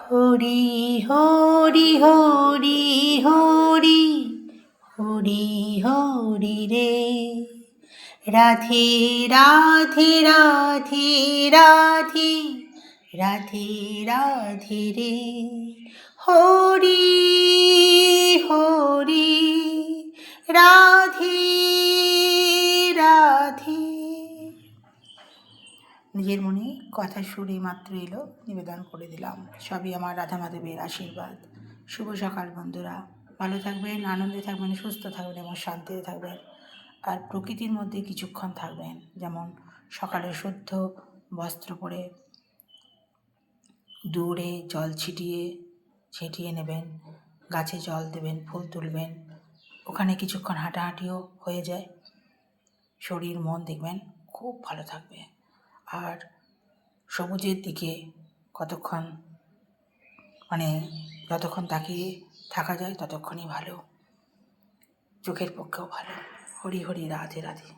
হরি হরি হরি হরি হরি হরি রে, রাধে রাধে রাধে রাধে রাধে রাধে রে, হরি হরি রাধে রাধে। নিজের মনে কথা সুরে মাত্র এলো, নিবেদন করে দিলাম। সবই আমার রাধা মাধবের আশীর্বাদ। শুভ সকাল বন্ধুরা, ভালো থাকবেন, আনন্দে থাকবেন, সুস্থ থাকবেন এবং শান্তিতে থাকবেন। আর প্রকৃতির মধ্যে কিছুক্ষণ থাকবেন, যেমন সকালে শুদ্ধ বস্ত্র পরে দূরে জল ছিটিয়ে নেবেন, গাছে জল দেবেন, ফুল তুলবেন, ওখানে কিছুক্ষণ হাঁটাহাঁটিও হয়ে যায়। শরীর মন দেখবেন খুব ভালো থাকবে। আর সবুজের দিকে কতক্ষণ যতক্ষণ তাকিয়ে থাকা যায় ততক্ষণই ভালো, চোখের পক্ষেও ভালো। হরি হরি রাধে রাধে।